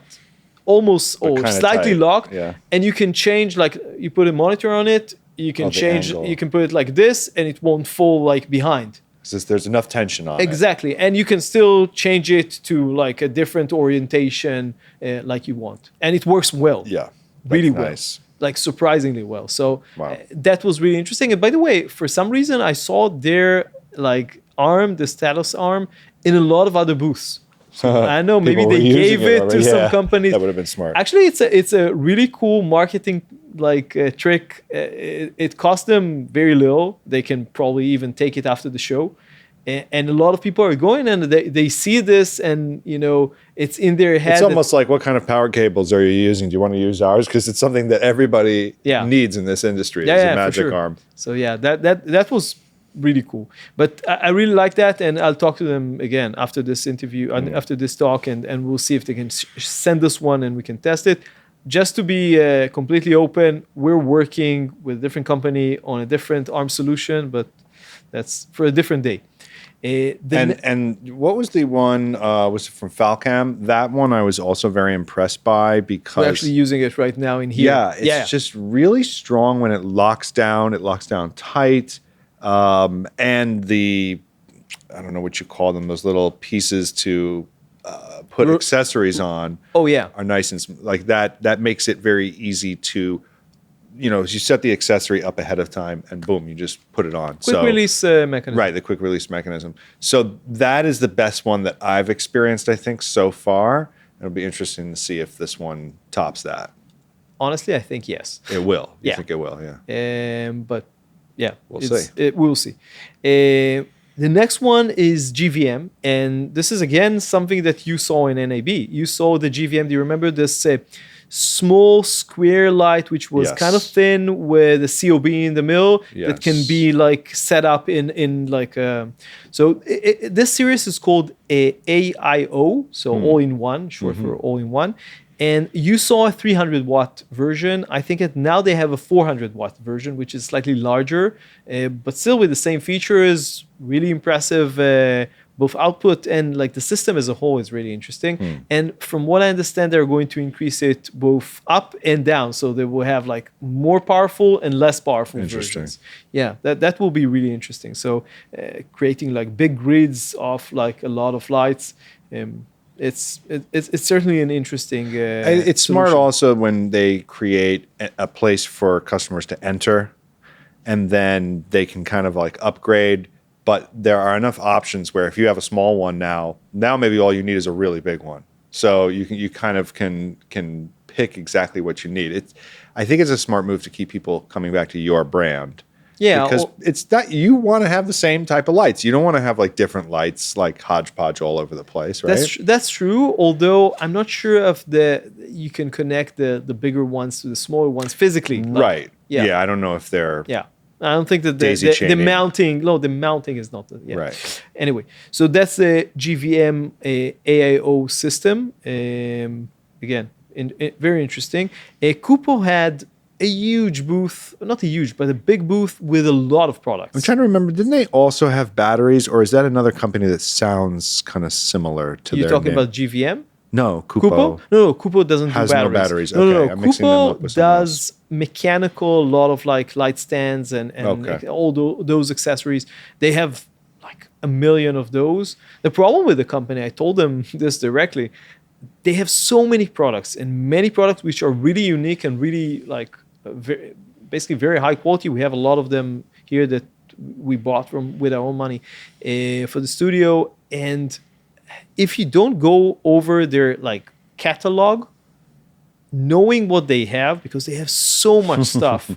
almost or slightly tight. Locked. Yeah. And you can change, like you put a monitor on it, you can change, you can put it like this and it won't fall like behind. Because there's enough tension on it. Exactly. And you can still change it to like a different orientation like you want. And it works well. Yeah. Really well. Nice. Like surprisingly well. So wow. That was really interesting. And by the way, for some reason, I saw their like arm, the Talos arm, in a lot of other booths. So I know maybe they gave it to some companies. That would have been smart. Actually, it's a really cool marketing like trick. It cost them very little. They can probably even take it after the show. And a lot of people are going and they see this and, you know, it's in their head. It's almost like, what kind of power cables are you using? Do you want to use ours? Because it's something that everybody needs in this industry as a magic arm. So yeah, that was really cool. But I really like that, and I'll talk to them again after this interview, after this talk, and we'll see if they can send us one and we can test it. Just to be completely open, we're working with a different company on a different arm solution, but that's for a different day. And what was the one? Was it from Falcam? That one I was also very impressed by because we're actually using it right now in here. Yeah, it's just really strong when it locks down. It locks down tight, and the I don't know what you call them, those little pieces to put accessories on. Oh yeah, are nice and like that. That makes it very easy to. You set the accessory up ahead of time and boom, you just put it on. Quick release mechanism. Right, the quick release mechanism. So that is the best one that I've experienced, I think, so far. It'll be interesting to see if this one tops that. Honestly, I think yes. It will. You think it will, yeah. But yeah, we'll see. We'll see. The next one is GVM, and this is again something that you saw in NAB. You saw the GVM. Do you remember this small square light, which was kind of thin with a COB in the middle that can be like set up in like this series is called AIO, so all in one, short for all in one. And you saw a 300 watt version. I think now they have a 400 watt version, which is slightly larger, but still with the same features, really impressive. Both output and like the system as a whole is really interesting. And from what I understand, they're going to increase it both up and down. So they will have like more powerful and less powerful versions. Yeah, that will be really interesting. So creating like big grids of like a lot of lights. It's certainly an interesting it's smart solution. Also when they create a place for customers to enter and then they can kind of like upgrade. But there are enough options where if you have a small one now maybe all you need is a really big one. So you kind of can pick exactly what you need. I think it's a smart move to keep people coming back to your brand. Yeah, because it's not you want to have the same type of lights. You don't want to have like different lights like hodgepodge all over the place, right? That's true. Although I'm not sure if you can connect the bigger ones to the smaller ones physically. Right. Yeah, I don't know if they're I don't think that the mounting. No, the mounting is not. Right. Anyway, so that's the GVM AIO system. Again, very interesting. Kupo had a huge booth, not a huge, but a big booth with a lot of products. I'm trying to remember. Didn't they also have batteries, or is that another company that sounds kind of similar to? You're talking about GVM? No, Kupo. No, Kupo doesn't has do batteries. No batteries. No, okay, I'm mixing them up with does mechanical, a lot of like light stands and like all those accessories. They have like a million of those. The problem with the company, I told them this directly, they have so many products and many products which are really unique and really like basically very high quality. We have a lot of them here that we bought with our own money for the studio. And if you don't go over their like catalog, knowing what they have, because they have so much stuff,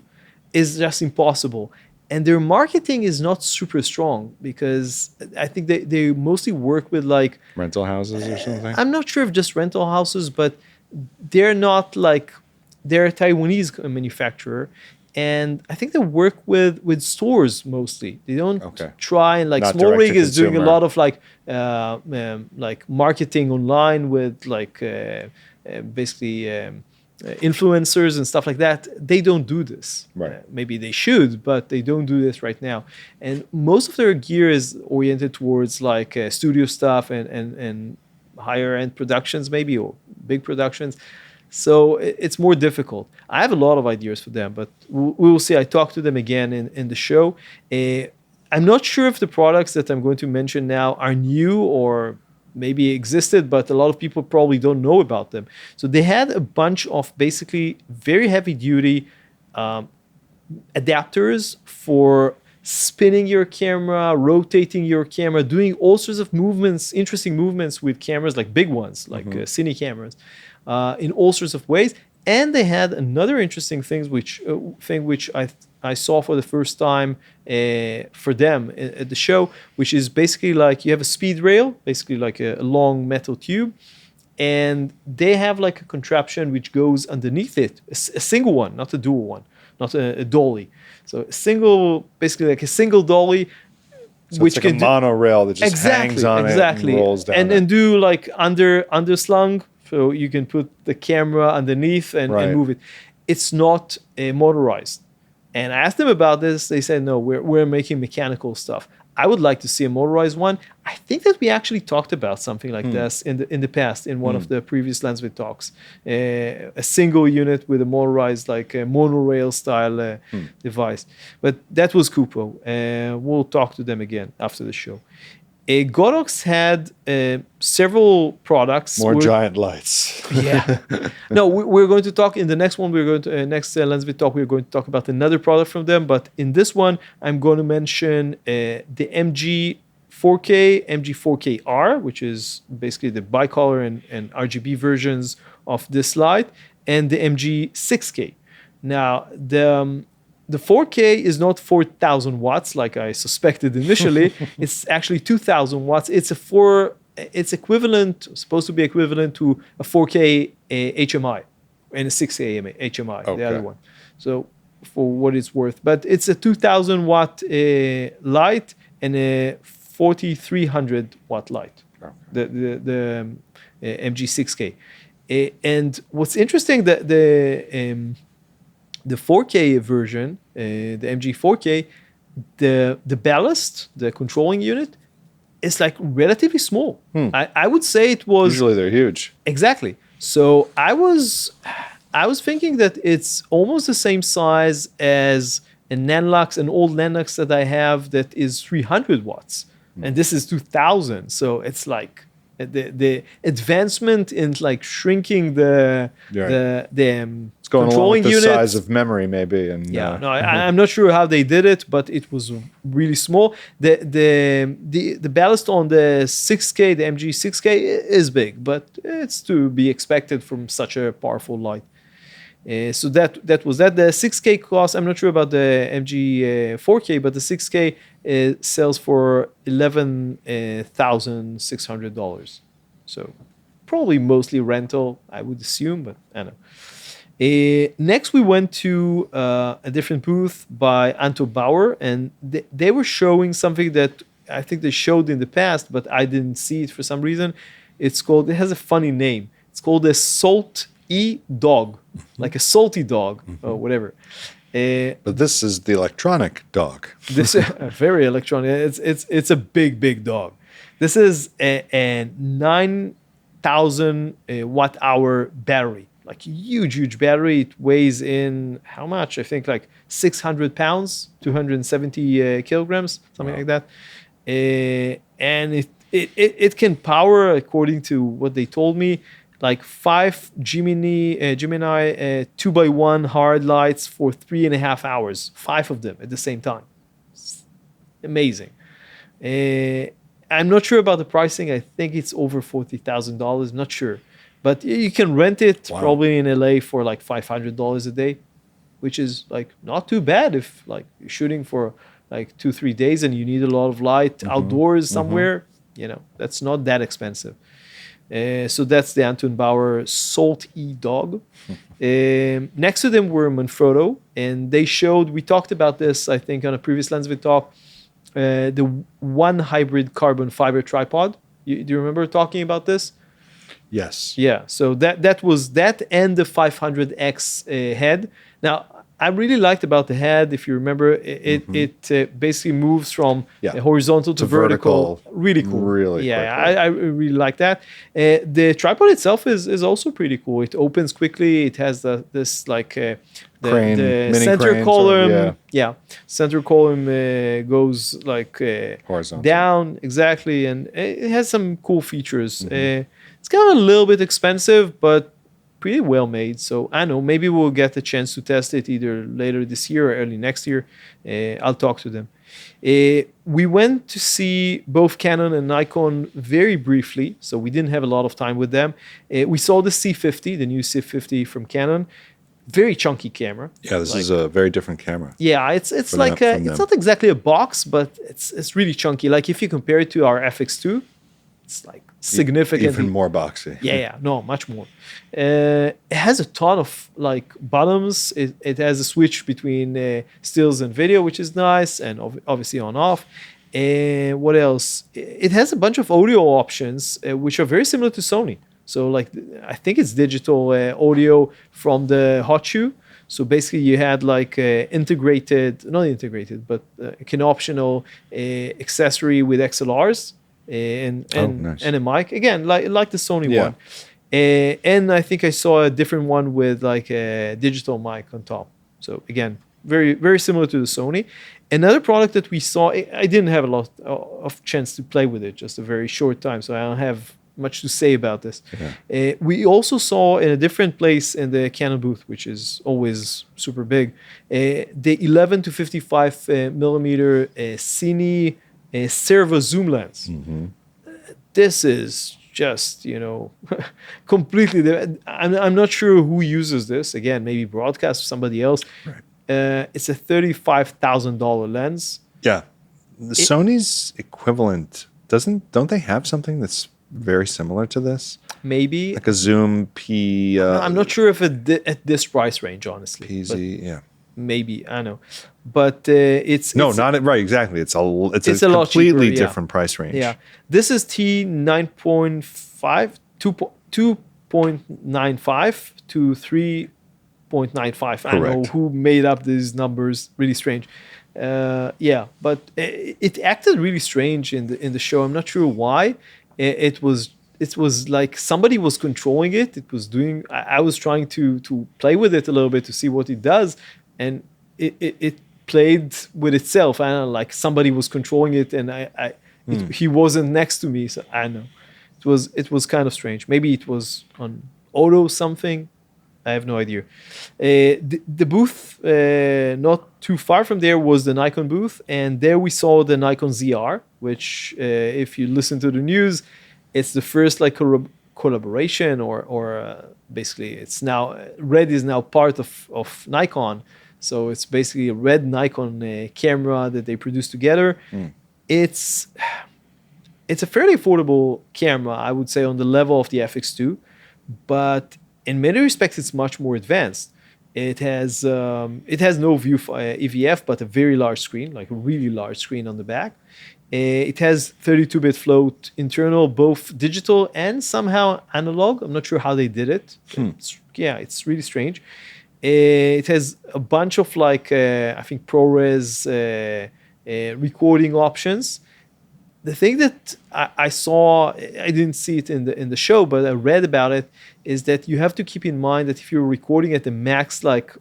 is just impossible. And their marketing is not super strong because I think they mostly work with like rental houses or something. I'm not sure if just rental houses, but they're not like, they're a Taiwanese manufacturer. And I think they work with stores mostly. They don't try and like not Small Rig is doing a consumer. lot of like marketing online with like basically influencers and stuff like that. They don't do this. Right. Maybe they should, but they don't do this right now. And most of their gear is oriented towards like studio stuff and higher end productions maybe, or big productions. So it's more difficult. I have a lot of ideas for them, but we will see. I talked to them again in the show. I'm not sure if the products that I'm going to mention now are new or maybe existed, but a lot of people probably don't know about them. So they had a bunch of basically very heavy duty adapters for spinning your camera, rotating your camera, doing all sorts of movements, interesting movements with cameras, like big ones, like cine cameras, in all sorts of ways. And they had another interesting thing which I saw for the first time for them at the show, which is basically like you have a speed rail, basically like a long metal tube, and they have like a contraption which goes underneath it, a single one, not a dual one, not a dolly. So a single, basically like a single dolly, so which it's like a monorail that just hangs on it and rolls down and do like underslung. So you can put the camera underneath and move it. It's not motorized. And I asked them about this. They said, no, we're making mechanical stuff. I would like to see a motorized one. I think that we actually talked about something like this in the past in one of the previous LensVid talks. A single unit with a motorized, like a monorail style device. But that was Kupo. We'll talk to them again after the show. Godox had several products. More giant lights. Yeah. No, we're going to talk in the next one. We're going to next LensVid talk. We're going to talk about another product from them. But in this one, I'm going to mention the MG 4K, MG 4K-R, which is basically the bicolor and RGB versions of this light, and the MG 6K. Now, the 4K is not 4,000 watts like I suspected initially. It's actually 2,000 watts. It's supposed to be equivalent to a 4K HMI and a 6K HMI, the other one. So for what it's worth. But it's a 2,000 watt light and a 4,300 watt light, the MG 6K. And what's interesting, that the 4K version, the MG 4K, the ballast, the controlling unit, is like relatively small. I would say it was... Usually they're huge. Exactly. So I was thinking that it's almost the same size as a Nanlux, an old Nanlux that I have that is 300 watts. And this is 2,000. So it's like the advancement in like shrinking the it's going along with the size of memory maybe, and I'm not sure how they did it, but it was really small. The ballast on the 6K, the MG 6K, is big, but it's to be expected from such a powerful light. So that was that. The 6K cost, I'm not sure about the MG 4K, but the 6K sells for $11,600. So probably mostly rental, I would assume, but I don't know. Next, we went to a different booth by Anton Bauer, and they were showing something that I think they showed in the past, but I didn't see it for some reason. It has a funny name. It's called a Salt-E dog, like a salty dog or whatever. But this is the electronic dog. This is very electronic. It's a big dog. This is a 9,000 watt hour battery, like a huge battery. It weighs in how much? I think like 600 pounds, 270 kilograms, something like that. And it can power, according to what they told me, like 5 Gemini 2x1 hard lights for 3.5 hours, 5 of them at the same time. It's amazing. I'm not sure about the pricing. I think it's over $40,000. Not sure, but you can rent it probably in LA for like $500 a day, which is like not too bad if like you're shooting for like 2-3 days and you need a lot of light outdoors somewhere. That's not that expensive. So that's the Anton Bauer Salt-E dog. Next to them were Manfrotto, and they showed, we talked about this, I think, on a previous LensVid talk, the one hybrid carbon fiber tripod. Do you remember talking about this? Yes. Yeah, so that was that and the 500X head. Now, I really liked about the head, if you remember, it basically moves from horizontal to vertical. Really cool. Really I really like that. The tripod itself is also pretty cool. It opens quickly. It has this like the center column. Center column goes like horizontal down, exactly, and it has some cool features. It's kind of a little bit expensive, but pretty well made. So I don't know, maybe we'll get a chance to test it either later this year or early next year. I'll talk to them. We went to see both Canon and Nikon very briefly, so we didn't have a lot of time with them. We saw the C50, the new C50 from Canon. Very chunky camera. Yeah, this is a very different camera. Yeah, it's like it's not exactly a box, but it's really chunky. Like if you compare it to our FX2, it's like significantly even more boxy. No, much more. It has a ton of like buttons. It has a switch between stills and video, which is nice, and obviously on off. What else? It has a bunch of audio options, which are very similar to Sony. So like I think it's digital audio from the hot shoe. So basically you had like not integrated, but like an optional accessory with XLRs Nice. and a mic. Again, like the Sony one. And I think I saw a different one with like a digital mic on top. So again, very, very similar to the Sony. Another product that we saw, I didn't have a lot of chance to play with it, just a very short time. So I don't have much to say about this. Yeah. We also saw in a different place in the Canon booth, which is always super big, the 11 to 55 millimeter CINE-SERVO zoom lens. Mm-hmm. This is just, completely different. I'm not sure who uses this. Again, maybe broadcast or somebody else. Right. It's a $35,000 lens. Yeah. Sony's equivalent, don't they have something that's very similar to this? Maybe. Like a Zoom P... I'm not sure if at this price range, honestly. PZ, yeah. Maybe, I know. But it's... right, exactly. It's a completely cheaper, different price range. Yeah. This is T9.5, 2.95 to 3.95. I don't know who made up these numbers. Really strange. But it acted really strange in the show. I'm not sure why. It was like somebody was controlling it. It was doing. I was trying to play with it a little bit to see what it does, and it played with itself. I don't know, like somebody was controlling it, and he wasn't next to me. So I don't know. It was kind of strange. Maybe it was on auto something. I have no idea. The booth not too far from there was the Nikon booth, and there we saw the Nikon ZR, which if you listen to the news, it's the first like collaboration or basically it's now Red is now part of Nikon, so it's basically a Red Nikon camera that they produce together. It's a fairly affordable camera, I would say, on the level of the FX2, but in many respects, it's much more advanced. It has no view EVF, but a very large screen, like a really large screen on the back. It has 32-bit float internal, both digital and somehow analog. I'm not sure how they did it. It's really strange. It has a bunch of like I think ProRes recording options. The thing that I saw, I didn't see it in the show, but I read about it, is that you have to keep in mind that if you're recording at the max like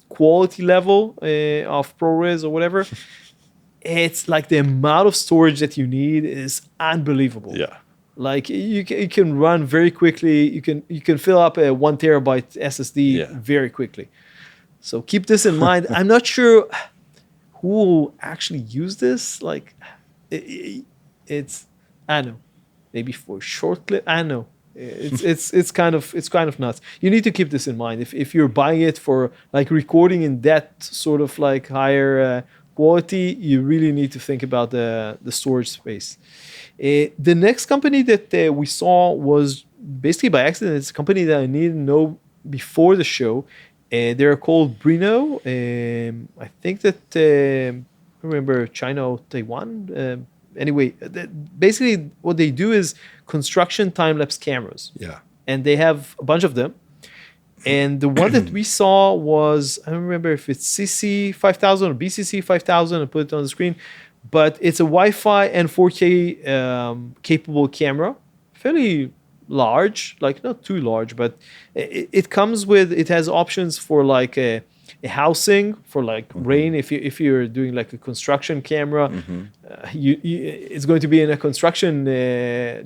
quality level of ProRes or whatever, it's like the amount of storage that you need is unbelievable. Yeah. Like you can run very quickly. You can fill up a 1 terabyte SSD very quickly. So keep this in mind. I'm not sure who will actually use this. Like. It's I don't know, maybe for short clip. I don't know. It's kind of nuts. You need to keep this in mind if you're buying it for like recording in that sort of like higher quality. You really need to think about the storage space. The next company that we saw was basically by accident. It's a company that I needed to know before the show. They're called Brinno. I think that. I remember China or Taiwan. Anyway, basically what they do is construction time-lapse cameras. Yeah. And they have a bunch of them. And the one that we saw was, I don't remember if it's CC5000 or BCC 5000. I put it on the screen. But it's a Wi-Fi and 4K capable camera. Fairly large, like not too large, but it has options for like a housing for like rain. If you're doing like a construction camera, it's going to be in a construction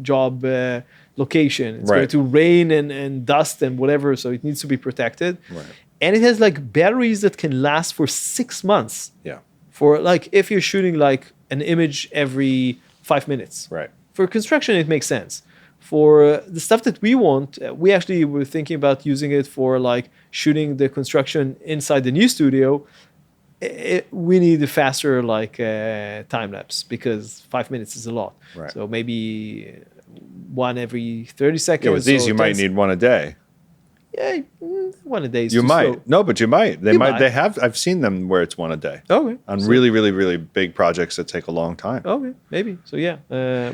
job location. It's going to rain and dust and whatever, so it needs to be protected. Right. And it has like batteries that can last for 6 months. Yeah. For like if you're shooting like an image every 5 minutes. Right. For construction, it makes sense. For the stuff that we want, we actually were thinking about using it for like shooting the construction inside the new studio. We need a faster like time lapse because 5 minutes is a lot. Right. So maybe one every 30 seconds. Yeah, with these you might need one a day. Yeah, one a day is You too might. slow. No, but you might. They You might. might. They have. I've seen them where it's one a day. Okay. On really, really, really big projects that take a long time. Okay, maybe. So yeah,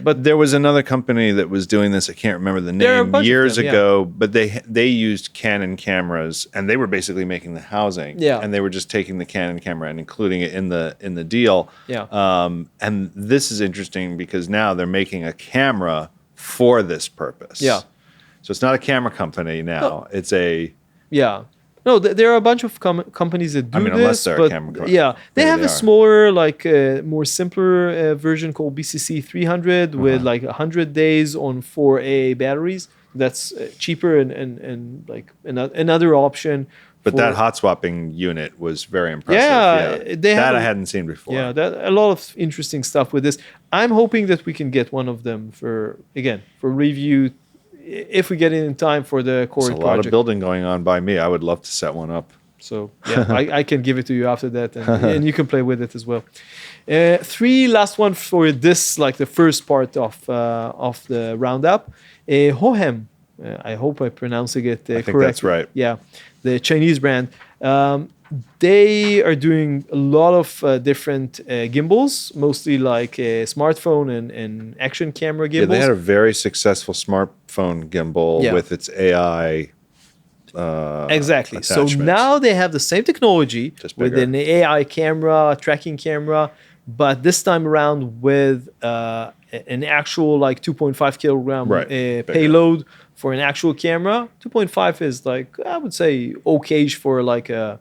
but There was another company that was doing this. I can't remember the There are a name bunch of years them, yeah. ago, but they used Canon cameras, and they were basically making the housing. Yeah. And they were just taking the Canon camera and including it in the deal. Yeah. And this is interesting because now they're making a camera for this purpose. Yeah. So it's not a camera company now. It's a yeah. No, there are a bunch of companies that do I mean, this. unless they're a but camera company. yeah, they Maybe have they a are. smaller, like more simpler version called BCC 300 with like 100 days on 4A batteries. That's cheaper and like another option. But for- that hot swapping unit was very impressive. Yeah, they have that I a- hadn't seen before. Yeah, a lot of interesting stuff with this. I'm hoping that we can get one of them for review if we get it in time for the core There's a project. lot of building going on by me. I would love to set one up. So yeah, I can give it to you after that, and you can play with it as well. 3 last one for this, like the first part of the roundup. Hohem, I hope I'm pronouncing it I think correctly. that's right. Yeah, the Chinese brand. They are doing a lot of different gimbals, mostly like a smartphone and action camera gimbals. Yeah, they had a very successful smartphone gimbal Yeah. with its AI. Exactly. So attachment. now they have the same technology Just with bigger. an AI camera, tracking camera, but this time around with an actual like 2.5 kilogram Right, bigger. payload for an actual camera. 2.5 is like, I would say, okay for like a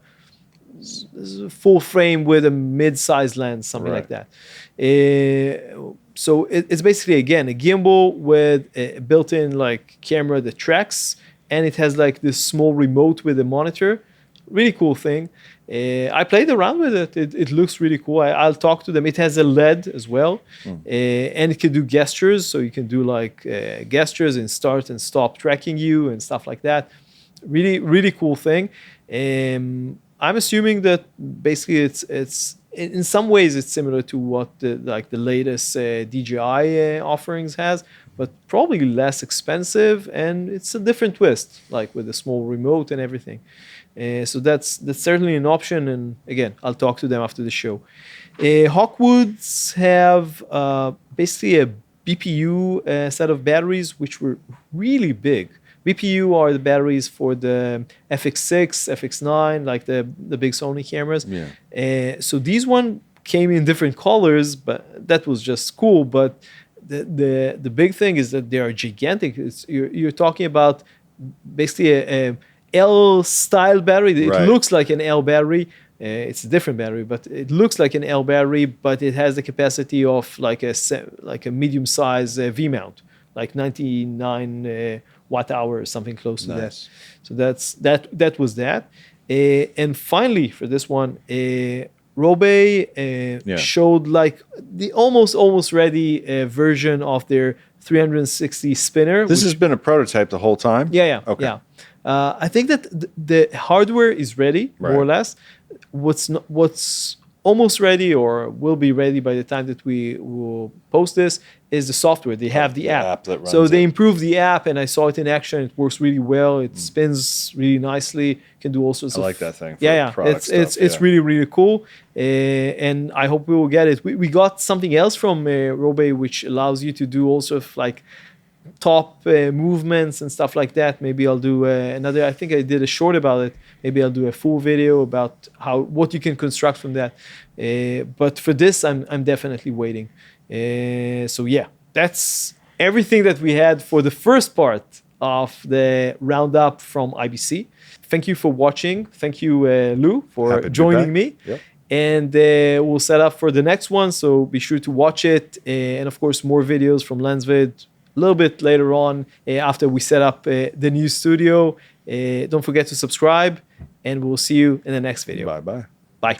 full frame with a mid-sized lens, something like Right. that. So it's basically, again, a gimbal with a built-in like camera that tracks, and it has like this small remote with a monitor. Really cool thing. I played around with it. It looks really cool. I'll talk to them. It has a LED as well, and it can do gestures. So you can do like gestures and start and stop tracking you and stuff like that. Really, really cool thing. I'm assuming that basically it's in some ways it's similar to what the latest DJI offerings has, but probably less expensive, and it's a different twist, like with a small remote and everything. So that's certainly an option. And again, I'll talk to them after the show. Hawkwoods have basically a BPU set of batteries, which were really big. BPU are the batteries for the FX6, FX9, like the big Sony cameras. Yeah. So these one came in different colors, but that was just cool. But the big thing is that they are gigantic. You're talking about basically a L style battery. It Right. looks like an L battery. It's a different battery, but it looks like an L battery, but it has the capacity of like a medium size V mount, like 99 watt hour or something close to that. Nice. So that was that. And finally, for this one, Robe showed like the almost ready version of their 360 spinner. This has been a prototype the whole time? Yeah. Okay. Yeah. I think that the hardware is ready, more or Right. less. What's almost ready or will be ready by the time that we will post this is the software. They have the app. that runs So they it. improved the app, and I saw it in action. It works really well. It spins really nicely. Can do all sorts I of... like that thing for Yeah. product It's stuff, yeah. really, really cool. And I hope we will get it. We got something else from Robe, which allows you to do also like top movements and stuff like that. Maybe I'll do another. I think I did a short about it. Maybe I'll do a full video about what you can construct from that. But for this, I'm definitely waiting. So yeah, that's everything that we had for the first part of the roundup from IBC. Thank you for watching. Thank you, Lou, for Happy to be joining back. me. Yep. And we'll set up for the next one. So be sure to watch it. And of course, more videos from LensVid a little bit later on after we set up the new studio. Don't forget to subscribe, and we'll see you in the next video. Bye-bye. Bye.